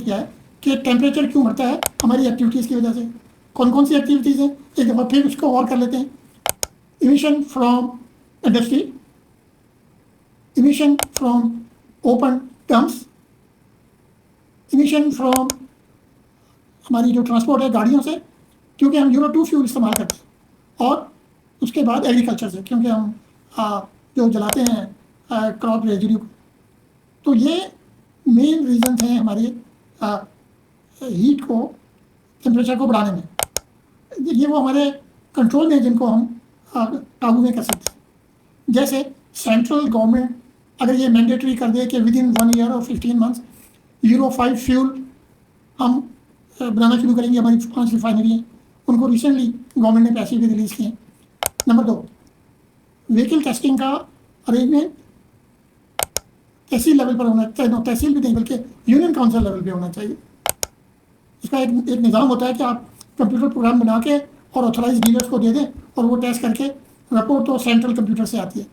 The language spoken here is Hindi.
किया है कि टेम्परेचर क्यों बढ़ता है हमारी एक्टिविटीज़ की वजह से। कौन कौन सी एक्टिविटीज़ हैं, एक दफ़ा फिर उसको और कर लेते हैं। Emission from industry, emission from open dumps, emission from हमारी जो ट्रांसपोर्ट है गाड़ियों से, क्योंकि हम यूरो 2 फ्यूल इस्तेमाल करते हैं, और उसके बाद एग्रीकल्चर से, क्योंकि हम जो जलाते हैं क्रॉप रेजिड्यू। तो ये मेन रीजन हैं हमारे हीट को, टेम्परेचर को बढ़ाने में। ये वो हमारे कंट्रोल में जिनको हम काबू में कर सकते हैं। जैसे सेंट्रल गवर्नमेंट अगर ये मैंडेटरी कर दे कि विद इन 1 ईयर और 15 मंथ्स यूरो 5 फ्यूल हम बनाना शुरू करेंगे। हमारी 5 रिफाइनरी हैं, उनको रिसेंटली गवर्नमेंट ने पैसे भी रिलीज़ किए हैं। नंबर 2, व्हीकल टेस्टिंग का अरेंजमेंट तहसील लेवल पर होना चाहिए, तहसील भी नहीं बल्कि यूनियन काउंसिल लेवल पे होना चाहिए। इसका एक निज़ाम होता है कि आप कंप्यूटर प्रोग्राम बना के और ऑथराइज डीलर्स को दे दें और वो टेस्ट करके रिपोर्ट तो सेंट्रल कंप्यूटर से आती है।